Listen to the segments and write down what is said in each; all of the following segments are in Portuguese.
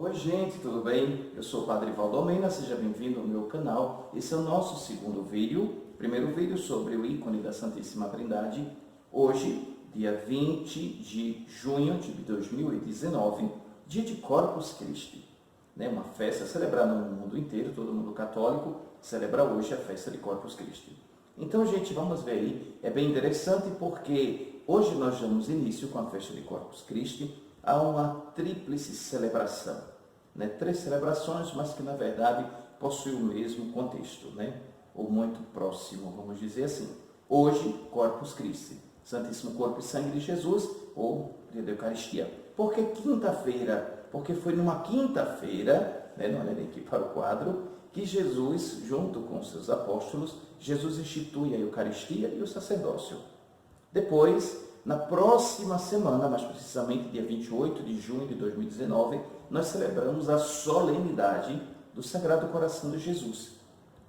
Oi gente, tudo bem? Eu sou o Padre Valdomena, seja bem-vindo ao meu canal. Esse é o nosso segundo vídeo, primeiro vídeo sobre o ícone da Santíssima Trindade. Hoje, dia 20 de junho de 2019, dia de Corpus Christi, uma festa celebrada no mundo inteiro, todo mundo católico celebra hoje a festa de Corpus Christi. Então, gente, vamos ver aí, é bem interessante porque hoje nós damos início com a festa de Corpus Christi a uma tríplice celebração. Três celebrações, mas que na verdade possuem o mesmo contexto, ou muito próximo, vamos dizer assim. Hoje, Corpus Christi, Santíssimo Corpo e Sangue de Jesus, ou dia da Eucaristia. Por que quinta-feira? Porque foi numa quinta-feira, não olhem aqui para o quadro, que Jesus, junto com os seus apóstolos, Jesus institui a Eucaristia e o sacerdócio. Depois, na próxima semana, mais precisamente dia 28 de junho de 2019, nós celebramos a solenidade do Sagrado Coração de Jesus.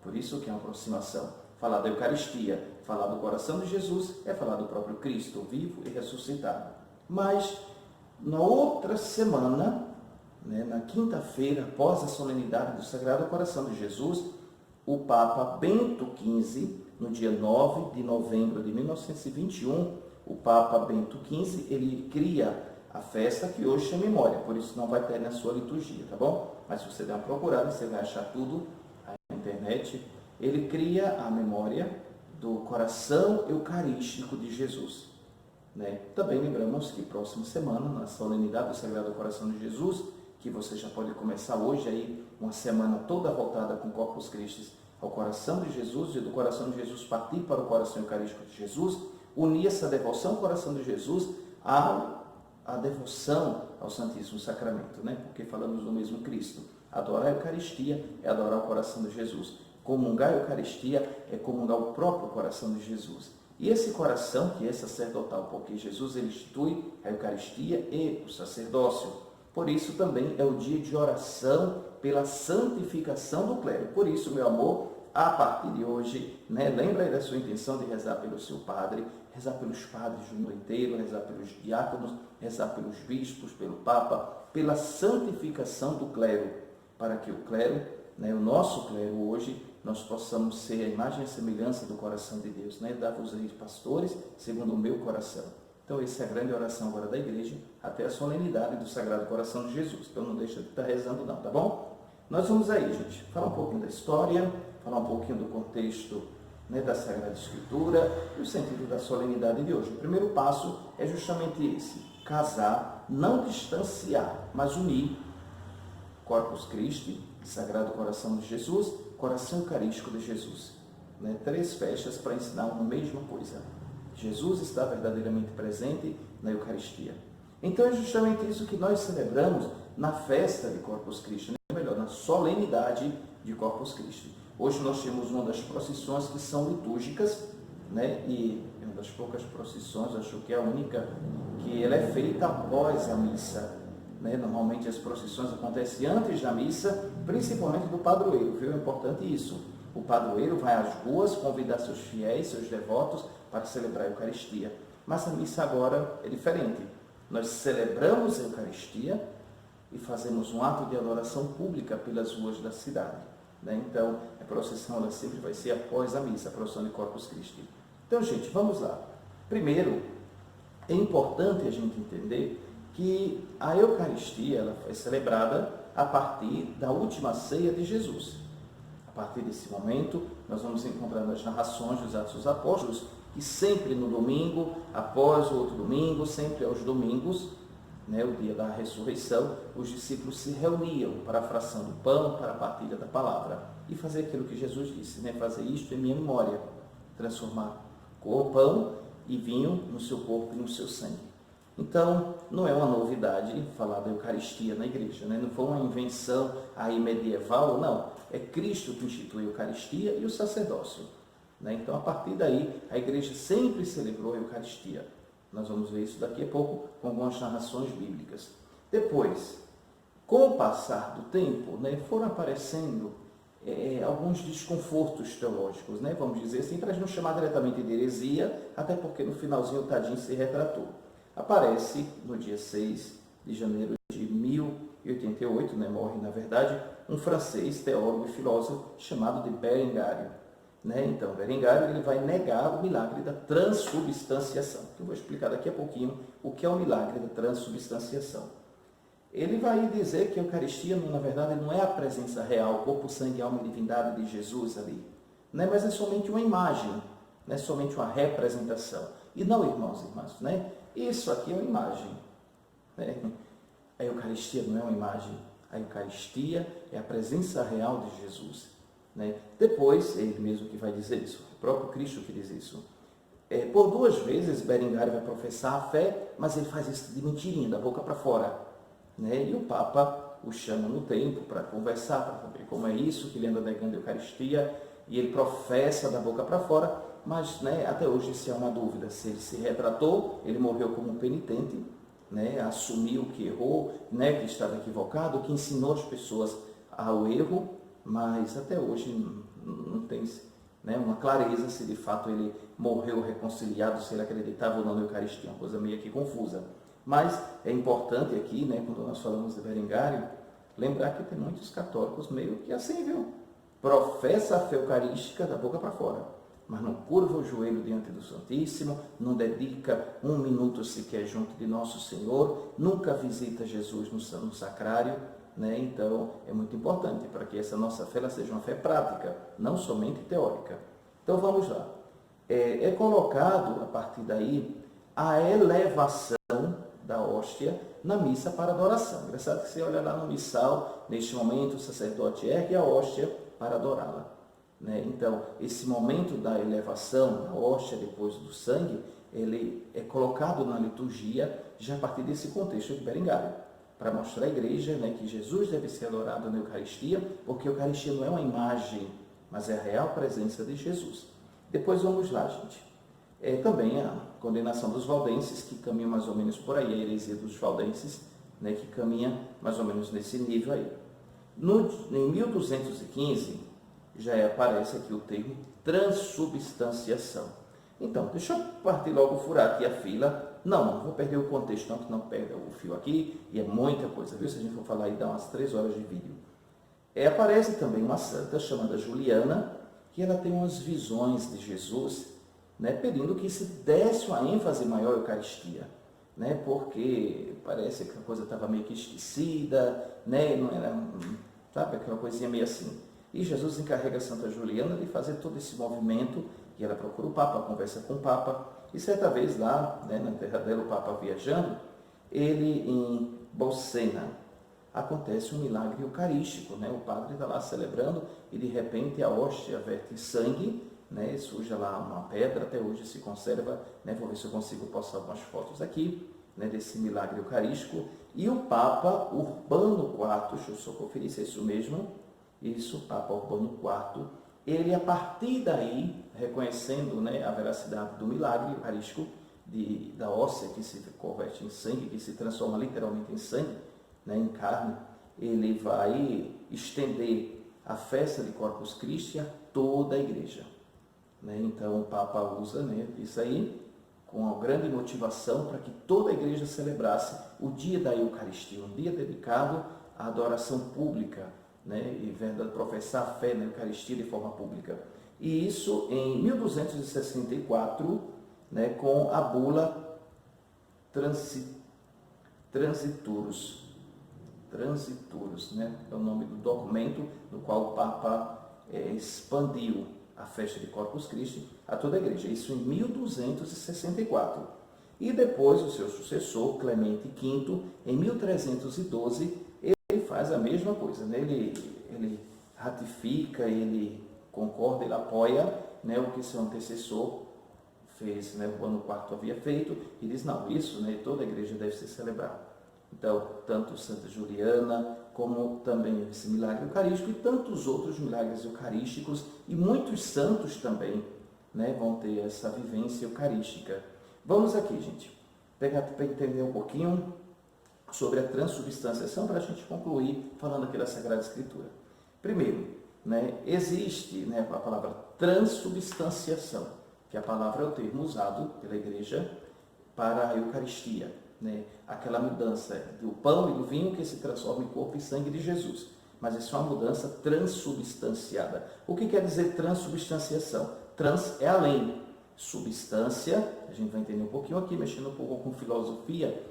Por isso que é uma aproximação. Falar da Eucaristia, falar do coração de Jesus, é falar do próprio Cristo, vivo e ressuscitado. Mas, na outra semana, na quinta-feira, após a solenidade do Sagrado Coração de Jesus, o Papa Bento XV, no dia 9 de novembro de 1921, o Papa Bento XV, ele cria a festa que hoje é memória, por isso não vai ter na sua liturgia, tá bom? Mas se você der uma procurada, você vai achar tudo aí na internet. Ele cria a memória do coração eucarístico de Jesus. Também lembramos que próxima semana, na solenidade do Sagrado Coração de Jesus, que você já pode começar hoje aí, uma semana toda voltada com Corpus Christi ao coração de Jesus, e do coração de Jesus partir para o coração eucarístico de Jesus, unir essa devoção ao coração de Jesus à devoção ao Santíssimo Sacramento, porque falamos do mesmo Cristo. Adorar a Eucaristia é adorar o coração de Jesus. Comungar a Eucaristia é comungar o próprio coração de Jesus. E esse coração que é sacerdotal, porque Jesus ele institui a Eucaristia e o sacerdócio. Por isso também é o dia de oração pela santificação do clero. Por isso, meu amor, a partir de hoje, lembra aí da sua intenção de rezar pelo seu padre, rezar pelos padres do mundo inteiro, rezar pelos diáconos, rezar pelos bispos, pelo Papa, pela santificação do clero, para que o clero, o nosso clero hoje, nós possamos ser a imagem e a semelhança do coração de Deus, Dá-vos aí pastores segundo o meu coração. Então, essa é a grande oração agora da igreja, até a solenidade do Sagrado Coração de Jesus. Então, não deixa de estar rezando não, tá bom? Nós vamos aí, gente, falar um pouquinho da história, falar um pouquinho do contexto da Sagrada Escritura e o sentido da solenidade de hoje. O primeiro passo é justamente esse: casar, não distanciar, mas unir Corpus Christi, Sagrado Coração de Jesus, Coração Eucarístico de Jesus. Três festas para ensinar uma mesma coisa. Jesus está verdadeiramente presente na Eucaristia. Então é justamente isso que nós celebramos na festa de Corpus Christi, melhor, na solenidade de Corpus Christi. Hoje nós temos uma das procissões que são litúrgicas, e é uma das poucas procissões, acho que é a única, que ela é feita após a missa. Normalmente as procissões acontecem antes da missa, principalmente do padroeiro, viu? É importante isso. O padroeiro vai às ruas convidar seus fiéis, seus devotos, para celebrar a Eucaristia. Mas a missa agora é diferente. Nós celebramos a Eucaristia e fazemos um ato de adoração pública pelas ruas da cidade. Então, a procissão ela sempre vai ser após a missa, a procissão de Corpus Christi. Então, gente, vamos lá. Primeiro, é importante a gente entender que a Eucaristia ela foi celebrada a partir da última ceia de Jesus. A partir desse momento, nós vamos encontrar nas narrações dos Atos dos Apóstolos que sempre no domingo, após o outro domingo, sempre aos domingos, o dia da ressurreição, os discípulos se reuniam para a fração do pão, para a partilha da palavra e fazer aquilo que Jesus disse, fazer isto em minha memória, transformar o pão e vinho no seu corpo e no seu sangue. Então, não é uma novidade falar da Eucaristia na igreja, não foi uma invenção aí medieval, não. É Cristo que institui a Eucaristia e o sacerdócio. Então, a partir daí, a igreja sempre celebrou a Eucaristia. Nós vamos ver isso daqui a pouco com algumas narrações bíblicas. Depois, com o passar do tempo, foram aparecendo alguns desconfortos teológicos, vamos dizer assim, para não chamar diretamente de heresia, até porque no finalzinho o Tadinho se retratou. Aparece no dia 6 de janeiro de 1188, né, morre na verdade, um francês, teólogo e filósofo chamado de Berengário. Né? Então, Berengário ele vai negar o milagre da transubstanciação. Eu vou explicar daqui a pouquinho o que é o milagre da transubstanciação. Ele vai dizer que a Eucaristia, na verdade, não é a presença real, corpo, sangue, alma e divindade de Jesus ali, né? Mas é somente uma imagem, é somente uma representação. E não, irmãos e irmãs, né? Isso aqui é uma imagem. Né? A Eucaristia não é uma imagem. A Eucaristia é a presença real de Jesus. Né? Depois, ele mesmo que vai dizer isso, o próprio Cristo que diz isso. Por duas vezes, Berengário vai professar a fé, mas ele faz isso de mentirinha, da boca para fora. Né? E o Papa o chama no tempo para conversar, para saber como é isso, que ele anda negando a Eucaristia, e ele professa da boca para fora, mas né, até hoje isso é uma dúvida, se ele se retratou, ele morreu como um penitente, né, assumiu que errou, né, que estava equivocado, que ensinou as pessoas ao erro, mas até hoje não tem né, uma clareza se de fato ele morreu reconciliado, se ele acreditava ou não na Eucaristia, uma coisa meio que confusa. Mas é importante aqui, né, quando nós falamos de Berengário, lembrar que tem muitos católicos meio que assim, viu? Professa a fé eucarística da boca para fora, mas não curva o joelho diante do Santíssimo, não dedica um minuto sequer junto de Nosso Senhor, nunca visita Jesus no sacrário, né? Então é muito importante para que essa nossa fé ela seja uma fé prática, não somente teórica. Então vamos lá. É colocado a partir daí a elevação da hóstia na missa para adoração. Engraçado que você olha lá no missal, neste momento o sacerdote ergue a hóstia para adorá-la. Né? Então, esse momento da elevação da hóstia depois do sangue, ele é colocado na liturgia já a partir desse contexto de Berengário, para mostrar à igreja, né, que Jesus deve ser adorado na Eucaristia, porque a Eucaristia não é uma imagem, mas é a real presença de Jesus. Depois vamos lá, gente. Também a condenação dos valdenses, que caminha mais ou menos por aí, a heresia dos valdenses, né, que caminha mais ou menos nesse nível aí. Em 1215, já aparece aqui o termo transubstanciação. Então, deixa eu partir logo, furar aqui a fila. Não vou perder o contexto, não, que não perda o fio aqui, e é muita coisa, viu? Se a gente for falar aí, dá umas 3 horas de vídeo. Aparece também uma santa chamada Juliana, que ela tem umas visões de Jesus, né, pedindo que se desse uma ênfase maior à Eucaristia, né, porque parece que a coisa estava meio que esquecida, né, não era, sabe, aquela coisinha meio assim. E Jesus encarrega a Santa Juliana de fazer todo esse movimento, e ela procura o Papa, conversa com o Papa, e certa vez lá, né, na terra dela, o Papa viajando, ele em Bolsena, acontece um milagre eucarístico, né, o padre está lá celebrando, e de repente a hóstia verte sangue, né, surge lá uma pedra, até hoje se conserva, né, vou ver se eu consigo postar algumas fotos aqui, né, desse milagre eucarístico, e o Papa Urbano IV, deixa eu só conferir se é isso mesmo, isso, Papa Urbano IV, ele a partir daí, reconhecendo, né, a veracidade do milagre eucarístico, da hóstia que se converte em sangue, que se transforma literalmente em sangue, né, em carne, ele vai estender a festa de Corpus Christi a toda a igreja. Né? Então o Papa usa, né, isso aí com uma grande motivação para que toda a igreja celebrasse o dia da Eucaristia, um dia dedicado à adoração pública, né, e professar a fé na Eucaristia de forma pública. E isso em 1264, né, com a bula Transiturus, né, é o nome do documento no qual o Papa expandiu a festa de Corpus Christi a toda a igreja, isso em 1264. E depois o seu sucessor, Clemente V, em 1312, ele faz a mesma coisa, né? Ele ratifica, ele concorda, ele apoia, né, o que seu antecessor fez, né, o ano IV havia feito, e diz, não, isso, né, toda a igreja deve ser celebrada. Então, tanto Santa Juliana, como também esse milagre eucarístico e tantos outros milagres eucarísticos, e muitos santos também, né, vão ter essa vivência eucarística. Vamos aqui, gente, pegar para entender um pouquinho sobre a transubstanciação, para a gente concluir falando aqui da Sagrada Escritura. Primeiro, né, existe, né, a palavra transubstanciação, que a palavra é o termo usado pela igreja para a Eucaristia. né? Aquela mudança do pão e do vinho que se transforma em corpo e sangue de Jesus. Mas isso é uma mudança transubstanciada. O que quer dizer transubstanciação? Trans é além. Substância, a gente vai entender um pouquinho aqui, mexendo um pouco com filosofia,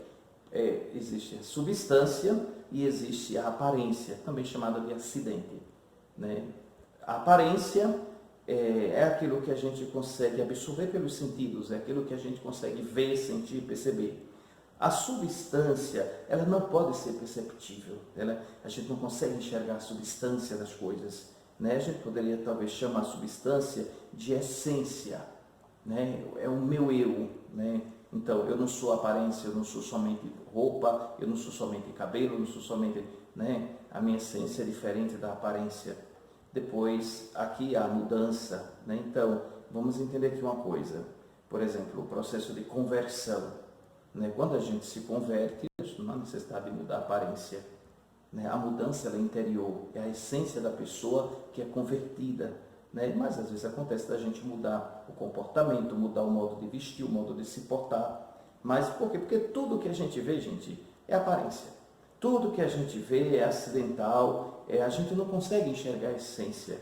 existe a substância e existe a aparência, também chamada de acidente, né? A aparência é aquilo que a gente consegue absorver pelos sentidos, é aquilo que a gente consegue ver, sentir, perceber. A substância, ela não pode ser perceptível, a gente não consegue enxergar a substância das coisas, né? A gente poderia talvez chamar a substância de essência, né? É o meu eu, né? Então, eu não sou aparência, eu não sou somente roupa, eu não sou somente cabelo, eu não sou somente, né? A minha essência é diferente da aparência. Depois, aqui há a mudança, né? Então, vamos entender aqui uma coisa. Por exemplo, o processo de conversão, né? Quando a gente se converte, não há necessidade de mudar a aparência, né? A mudança ela é interior, é a essência da pessoa que é convertida, né? Mas às vezes acontece da gente mudar o comportamento, mudar o modo de vestir, o modo de se portar. Mas por quê? Porque tudo que a gente vê, gente, é aparência. Tudo que a gente vê é acidental, a gente não consegue enxergar a essência,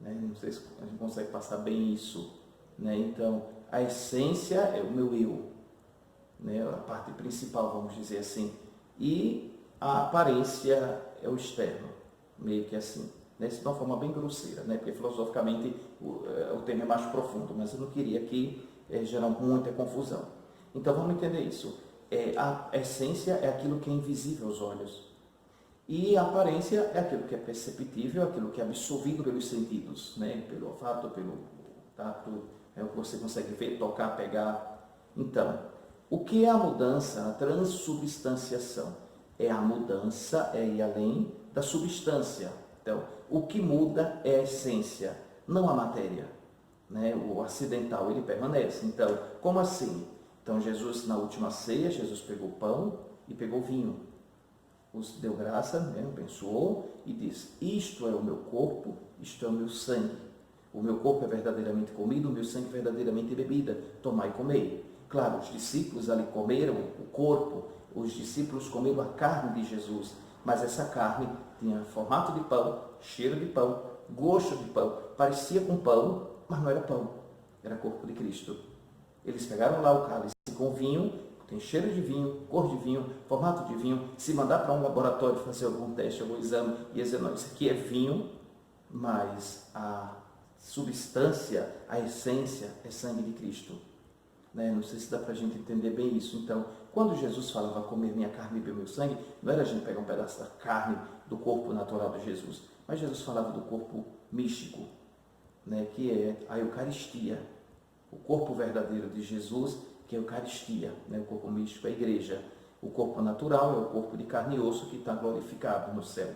né? Não sei se a gente consegue passar bem isso, né? Então, a essência é o meu eu, né? A parte principal, vamos dizer assim, e a aparência é o externo, meio que assim, né? Isso de uma forma bem grosseira, né? Porque filosoficamente o tema é mais profundo, mas eu não queria aqui gerar muita confusão. Então vamos entender isso. A essência é aquilo que é invisível aos olhos, e a aparência é aquilo que é perceptível, aquilo que é absorvido pelos sentidos, né? Pelo olfato, pelo tato, é o que você consegue ver, tocar, pegar. Então, o que é a mudança, a transubstanciação? É a mudança, é ir além da substância. Então, o que muda é a essência, não a matéria, né? O acidental, ele permanece. Então, como assim? Então, Jesus, na última ceia, Jesus pegou pão e pegou vinho. Os deu graça, né? Abençoou e disse: isto é o meu corpo, isto é o meu sangue. O meu corpo é verdadeiramente comido, o meu sangue é verdadeiramente bebida. Tomai e comei. Claro, os discípulos ali comeram o corpo, os discípulos comeram a carne de Jesus, mas essa carne tinha formato de pão, cheiro de pão, gosto de pão, parecia com pão, mas não era pão, era corpo de Cristo. Eles pegaram lá o cálice com vinho, tem cheiro de vinho, cor de vinho, formato de vinho. Se mandar para um laboratório fazer algum teste, algum exame, e dizer, não, isso aqui é vinho, mas a substância, a essência é sangue de Cristo. Né? Não sei se dá para a gente entender bem isso. Então, quando Jesus falava comer minha carne e beber meu sangue, não era a gente pegar um pedaço da carne do corpo natural de Jesus, mas Jesus falava do corpo místico, né? Que é a Eucaristia. O corpo verdadeiro de Jesus, que é a Eucaristia, né? O corpo místico é a igreja. O corpo natural é o corpo de carne e osso que está glorificado no céu.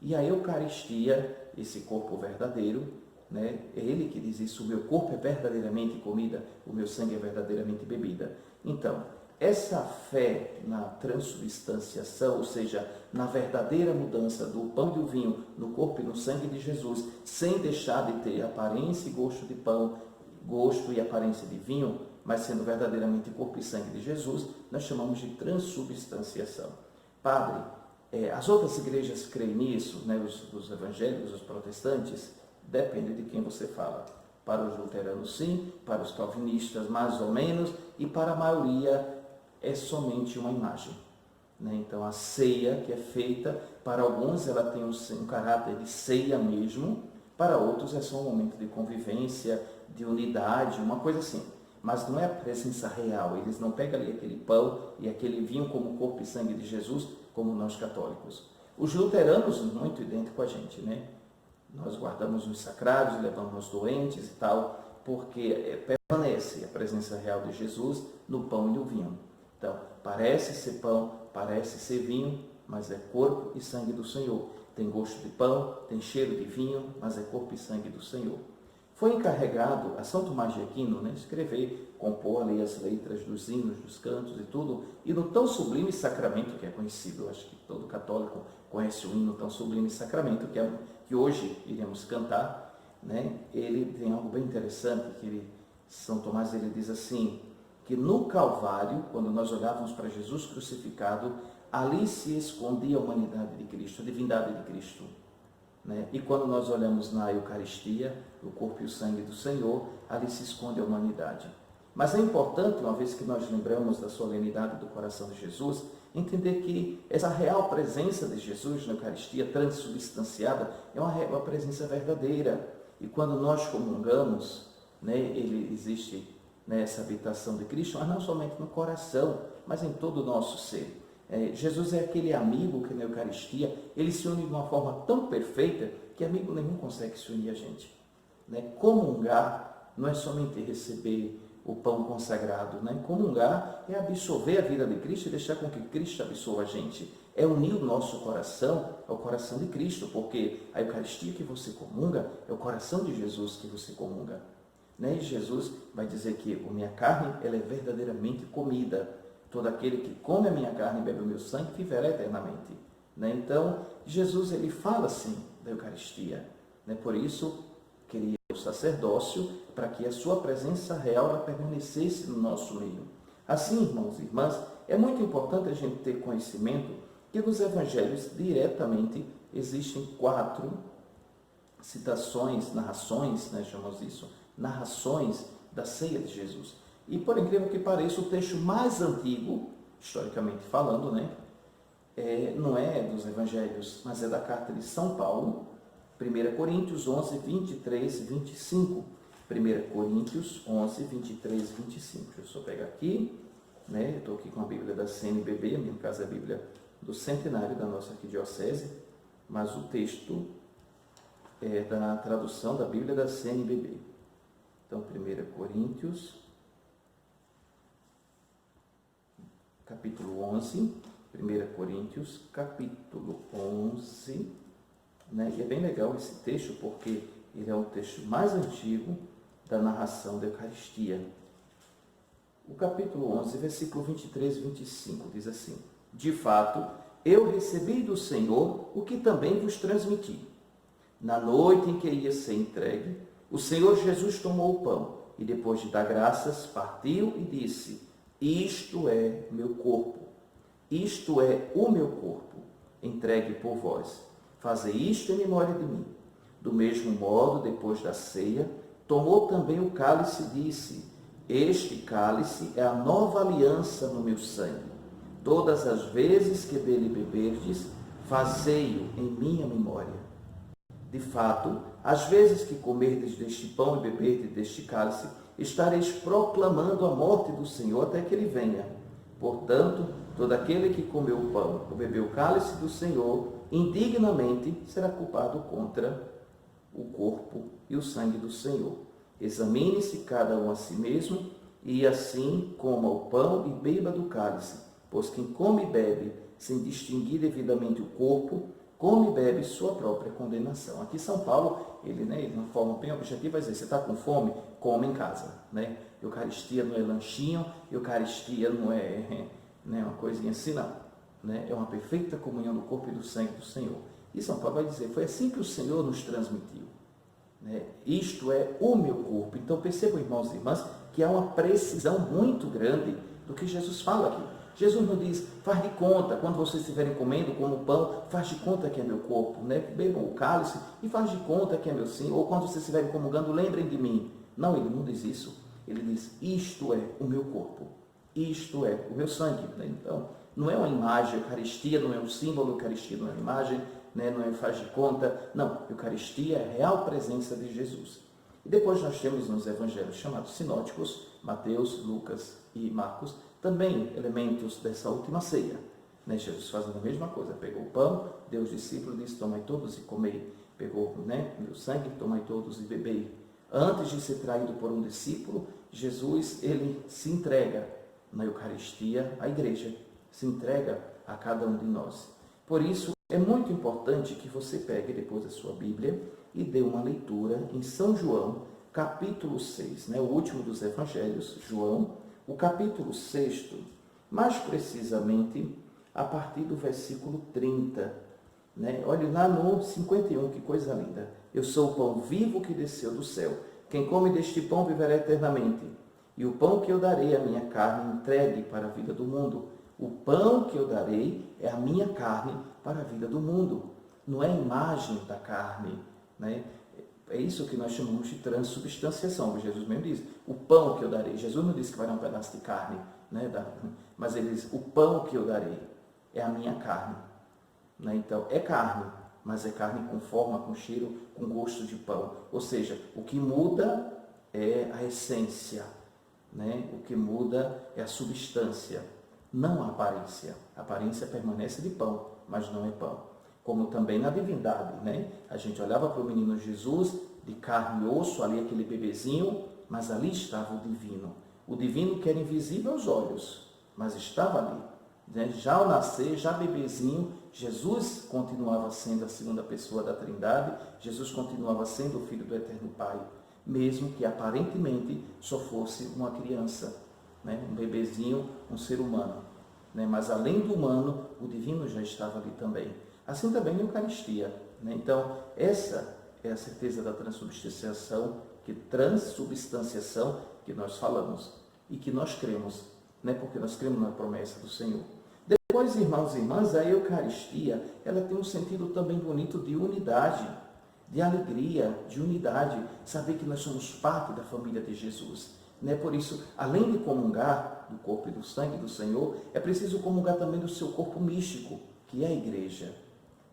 E a Eucaristia, esse corpo verdadeiro, né? É ele que diz isso: o meu corpo é verdadeiramente comida, o meu sangue é verdadeiramente bebida. Então, essa fé na transubstanciação, ou seja, na verdadeira mudança do pão e do vinho no corpo e no sangue de Jesus, sem deixar de ter aparência e gosto de pão, gosto e aparência de vinho, mas sendo verdadeiramente corpo e sangue de Jesus, nós chamamos de transubstanciação. Padre, as outras igrejas creem nisso, né? Os evangélicos, os protestantes? Depende de quem você fala. Para os luteranos, sim, para os calvinistas, mais ou menos, e para a maioria é somente uma imagem, né? Então, a ceia que é feita, para alguns ela tem um caráter de ceia mesmo, para outros é só um momento de convivência, de unidade, uma coisa assim. Mas não é a presença real. Eles não pegam ali aquele pão e aquele vinho como corpo e sangue de Jesus, como nós católicos. Os luteranos, muito idêntico a gente, né? Nós guardamos os sacrários, levamos os doentes e tal, porque permanece a presença real de Jesus no pão e no vinho. Então, parece ser pão, parece ser vinho, mas é corpo e sangue do Senhor. Tem gosto de pão, tem cheiro de vinho, mas é corpo e sangue do Senhor. Foi encarregado a São Tomás de Aquino, né, escrever, compor ali as letras dos hinos, dos cantos e tudo, e no tão sublime sacramento que é conhecido, acho que todo católico conhece o hino tão sublime sacramento, que hoje iremos cantar, né? Ele tem algo bem interessante, São Tomás ele diz assim: que no Calvário, quando nós olhávamos para Jesus crucificado, ali se escondia a humanidade de Cristo, a divindade de Cristo. Né? E quando nós olhamos na Eucaristia, o corpo e o sangue do Senhor, ali se esconde a humanidade. Mas é importante, uma vez que nós lembramos da solenidade do coração de Jesus, entender que essa real presença de Jesus na Eucaristia, transubstanciada, é uma presença verdadeira. E quando nós comungamos, né, ele existe, né, essa habitação de Cristo, mas não somente no coração, mas em todo o nosso ser. Jesus é aquele amigo que na Eucaristia, ele se une de uma forma tão perfeita que amigo nenhum consegue se unir a gente. Né? Comungar não é somente receber o pão consagrado, né? Comungar é absorver a vida de Cristo e deixar com que Cristo absorva a gente. É unir o nosso coração ao coração de Cristo, porque a Eucaristia que você comunga é o coração de Jesus que você comunga. Né? E Jesus vai dizer que a minha carne ela é verdadeiramente comida. Todo aquele que come a minha carne e bebe o meu sangue viverá eternamente. Né? Então, Jesus ele fala assim da Eucaristia. Né? Por isso, queria o sacerdócio para que a sua presença real ela permanecesse no nosso meio. Assim, irmãos e irmãs, é muito importante a gente ter conhecimento que nos evangelhos diretamente existem 4 citações, narrações, né, chamamos isso, narrações da ceia de Jesus. E por incrível que pareça, o texto mais antigo, historicamente falando, né, não é dos evangelhos, mas é da carta de São Paulo, 1 Coríntios 11, 23 e 25. 1 Coríntios 11, 23 e 25. Deixa eu só pegar aqui, né? Eu estou aqui com a Bíblia da CNBB, no caso é a Bíblia do centenário da nossa arquidiocese, mas o texto é da tradução da Bíblia da CNBB. Então, 1 Coríntios, capítulo 11, 1 Coríntios, capítulo 11, né? E é bem legal esse texto, porque ele é um texto mais antigo da narração da Eucaristia. O capítulo 11, versículo 23 e 25, diz assim: De fato, eu recebi do Senhor o que também vos transmiti. Na noite em que ia ser entregue, o Senhor Jesus tomou o pão e, depois de dar graças, partiu e disse: Isto é meu corpo, isto é o meu corpo, entregue por vós. Fazei isto em memória de mim. Do mesmo modo, depois da ceia, tomou também o cálice e disse: Este cálice é a nova aliança no meu sangue. Todas as vezes que dele beberdes, fazei-o em minha memória. De fato, às vezes que comerdes deste pão e beberdes deste cálice, estareis proclamando a morte do Senhor até que ele venha. Portanto, todo aquele que comeu o pão ou bebeu o cálice do Senhor, indignamente será culpado contra o corpo e o sangue do Senhor. Examine-se cada um a si mesmo, e assim coma o pão e beba do cálice, pois quem come e bebe, sem distinguir devidamente o corpo, come e bebe sua própria condenação. Aqui São Paulo, ele de uma forma bem objetiva, vai dizer: você está com fome? Come em casa. Né? Eucaristia não é lanchinho, Eucaristia não é uma coisinha assim, não. Né? É uma perfeita comunhão do corpo e do sangue do Senhor. E São Paulo vai dizer: foi assim que o Senhor nos transmitiu. Né? Isto é o meu corpo. Então percebam, irmãos e irmãs, que há uma precisão muito grande do que Jesus fala aqui. Jesus não diz: faz de conta, quando vocês estiverem comendo, como o pão, faz de conta que é meu corpo, né? Bebam o cálice e faz de conta que é meu sim. Ou quando vocês estiverem comungando, lembrem de mim. Não, ele não diz isso. Ele diz: isto é o meu corpo, isto é o meu sangue. Né? Então, não é uma imagem, a Eucaristia não é um símbolo, a Eucaristia não é uma imagem, né? Não é faz de conta. Não, a Eucaristia é a real presença de Jesus. E depois nós temos nos evangelhos chamados sinóticos, Mateus, Lucas e Marcos, também elementos dessa última ceia. Né? Jesus fazendo a mesma coisa: pegou o pão, deu aos discípulos e disse: tomai todos e comei. Pegou meu sangue, tomai todos e bebei. Antes de ser traído por um discípulo, Jesus ele se entrega na Eucaristia à igreja, se entrega a cada um de nós. Por isso, é muito importante que você pegue depois a sua Bíblia e dê uma leitura em São João, capítulo 6, né? O último dos evangelhos, João, o capítulo 6, mais precisamente a partir do versículo 30. Né? Olhe lá no 51, que coisa linda. Eu sou o pão vivo que desceu do céu. Quem come deste pão viverá eternamente. E o pão que eu darei é a minha carne entregue para a vida do mundo. O pão que eu darei é a minha carne para a vida do mundo. Não é a imagem da carne, né? É isso que nós chamamos de transubstanciação. Jesus mesmo diz, o pão que eu darei. Jesus não disse que vai dar um pedaço de carne, né? Mas ele diz, o pão que eu darei é a minha carne. Né? Então, é carne, mas é carne com forma, com cheiro, com gosto de pão. Ou seja, o que muda é a essência, né? O que muda é a substância, não a aparência. A aparência permanece de pão, mas não é pão. Como também na divindade, né? A gente olhava para o menino Jesus, de carne e osso, ali aquele bebezinho, mas ali estava o divino. O divino que era invisível aos olhos, mas estava ali. Né? Já ao nascer, já bebezinho, Jesus continuava sendo a segunda pessoa da Trindade, Jesus continuava sendo o Filho do Eterno Pai, mesmo que aparentemente só fosse uma criança, né? Um bebezinho, um ser humano. Né? Mas além do humano, o divino já estava ali também. Assim também na Eucaristia. Né? Então, essa é a certeza da transubstanciação que nós falamos e que nós cremos, né? Porque nós cremos na promessa do Senhor. Depois, irmãos e irmãs, a Eucaristia, ela tem um sentido também bonito de unidade, de alegria, de unidade, saber que nós somos parte da família de Jesus. Né? Por isso, além de comungar do corpo e do sangue do Senhor, é preciso comungar também do seu corpo místico, que é a igreja.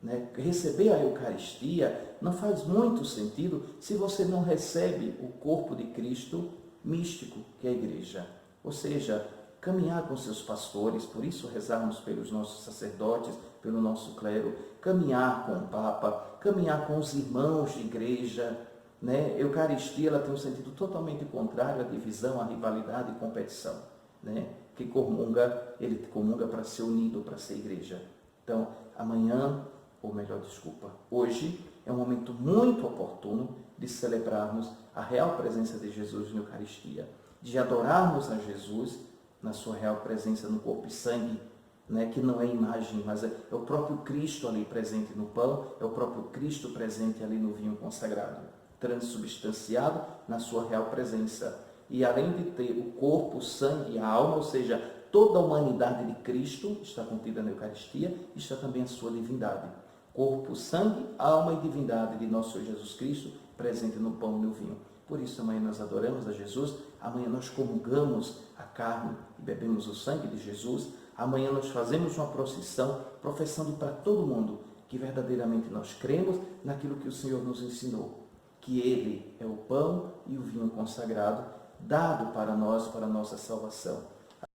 Né? Receber a Eucaristia não faz muito sentido se você não recebe o corpo de Cristo místico, que é a igreja. Ou seja, caminhar com seus pastores, por isso rezarmos pelos nossos sacerdotes, pelo nosso clero, caminhar com o Papa, caminhar com os irmãos de igreja. Né? Eucaristia ela tem um sentido totalmente contrário à divisão, à rivalidade e competição. Né? Que comunga, ele comunga para ser unido, para ser igreja. Então, amanhã, ou melhor, desculpa, hoje é um momento muito oportuno de celebrarmos a real presença de Jesus na Eucaristia, de adorarmos a Jesus na sua real presença no corpo e sangue, né, que não é imagem, mas é o próprio Cristo ali presente no pão, é o próprio Cristo presente ali no vinho consagrado, transubstanciado na sua real presença. E além de ter o corpo, o sangue e a alma, ou seja, toda a humanidade de Cristo está contida na Eucaristia, está também a sua divindade. Corpo, sangue, alma e divindade de nosso Senhor Jesus Cristo, presente no pão e no vinho. Por isso, amanhã nós adoramos a Jesus, amanhã nós comungamos a carne e bebemos o sangue de Jesus, amanhã nós fazemos uma procissão, professando para todo mundo que verdadeiramente nós cremos naquilo que o Senhor nos ensinou, que Ele é o pão e o vinho consagrado, dado para nós, para a nossa salvação.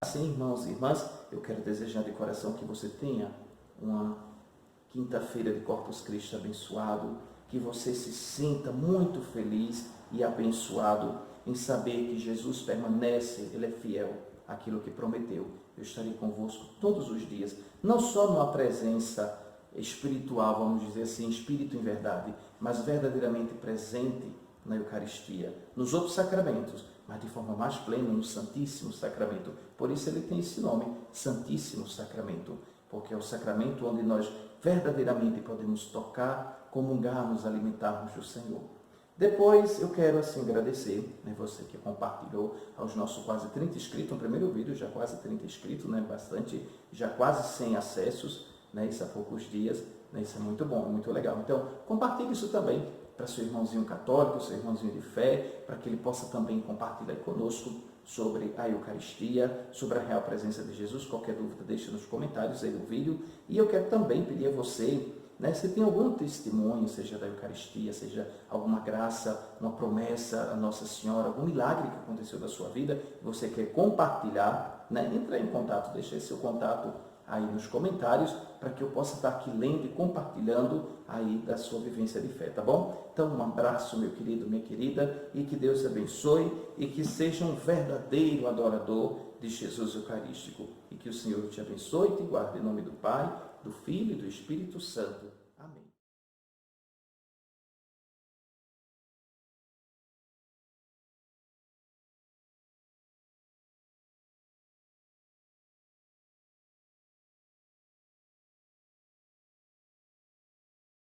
Assim, irmãos e irmãs, eu quero desejar de coração que você tenha uma quinta-feira de Corpus Christi abençoado, que você se sinta muito feliz e abençoado em saber que Jesus permanece, Ele é fiel àquilo que prometeu. Eu estarei convosco todos os dias, não só numa presença espiritual, vamos dizer assim, espírito em verdade, mas verdadeiramente presente na Eucaristia, nos outros sacramentos, mas de forma mais plena no Santíssimo Sacramento. Por isso ele tem esse nome, Santíssimo Sacramento, porque é o sacramento onde nós verdadeiramente podemos tocar, comungar, nos alimentarmos do Senhor. Depois eu quero assim agradecer, né, você que compartilhou aos nossos quase 30 inscritos, no primeiro vídeo já quase 30 inscritos, né, bastante, já quase 100 acessos, né, isso há poucos dias, né, isso é muito bom, muito legal. Então compartilhe isso também para seu irmãozinho católico, seu irmãozinho de fé, para que ele possa também compartilhar conosco sobre a Eucaristia, sobre a real presença de Jesus. Qualquer dúvida, deixe nos comentários aí do vídeo. E eu quero também pedir a você, né, se tem algum testemunho, seja da Eucaristia, seja alguma graça, uma promessa a Nossa Senhora, algum milagre que aconteceu na sua vida, você quer compartilhar, né, entre em contato, deixe seu contato aí nos comentários, para que eu possa estar aqui lendo e compartilhando aí da sua vivência de fé, tá bom? Então, um abraço, meu querido, minha querida, e que Deus abençoe e que seja um verdadeiro adorador de Jesus Eucarístico. E que o Senhor te abençoe e te guarde em nome do Pai, do Filho e do Espírito Santo.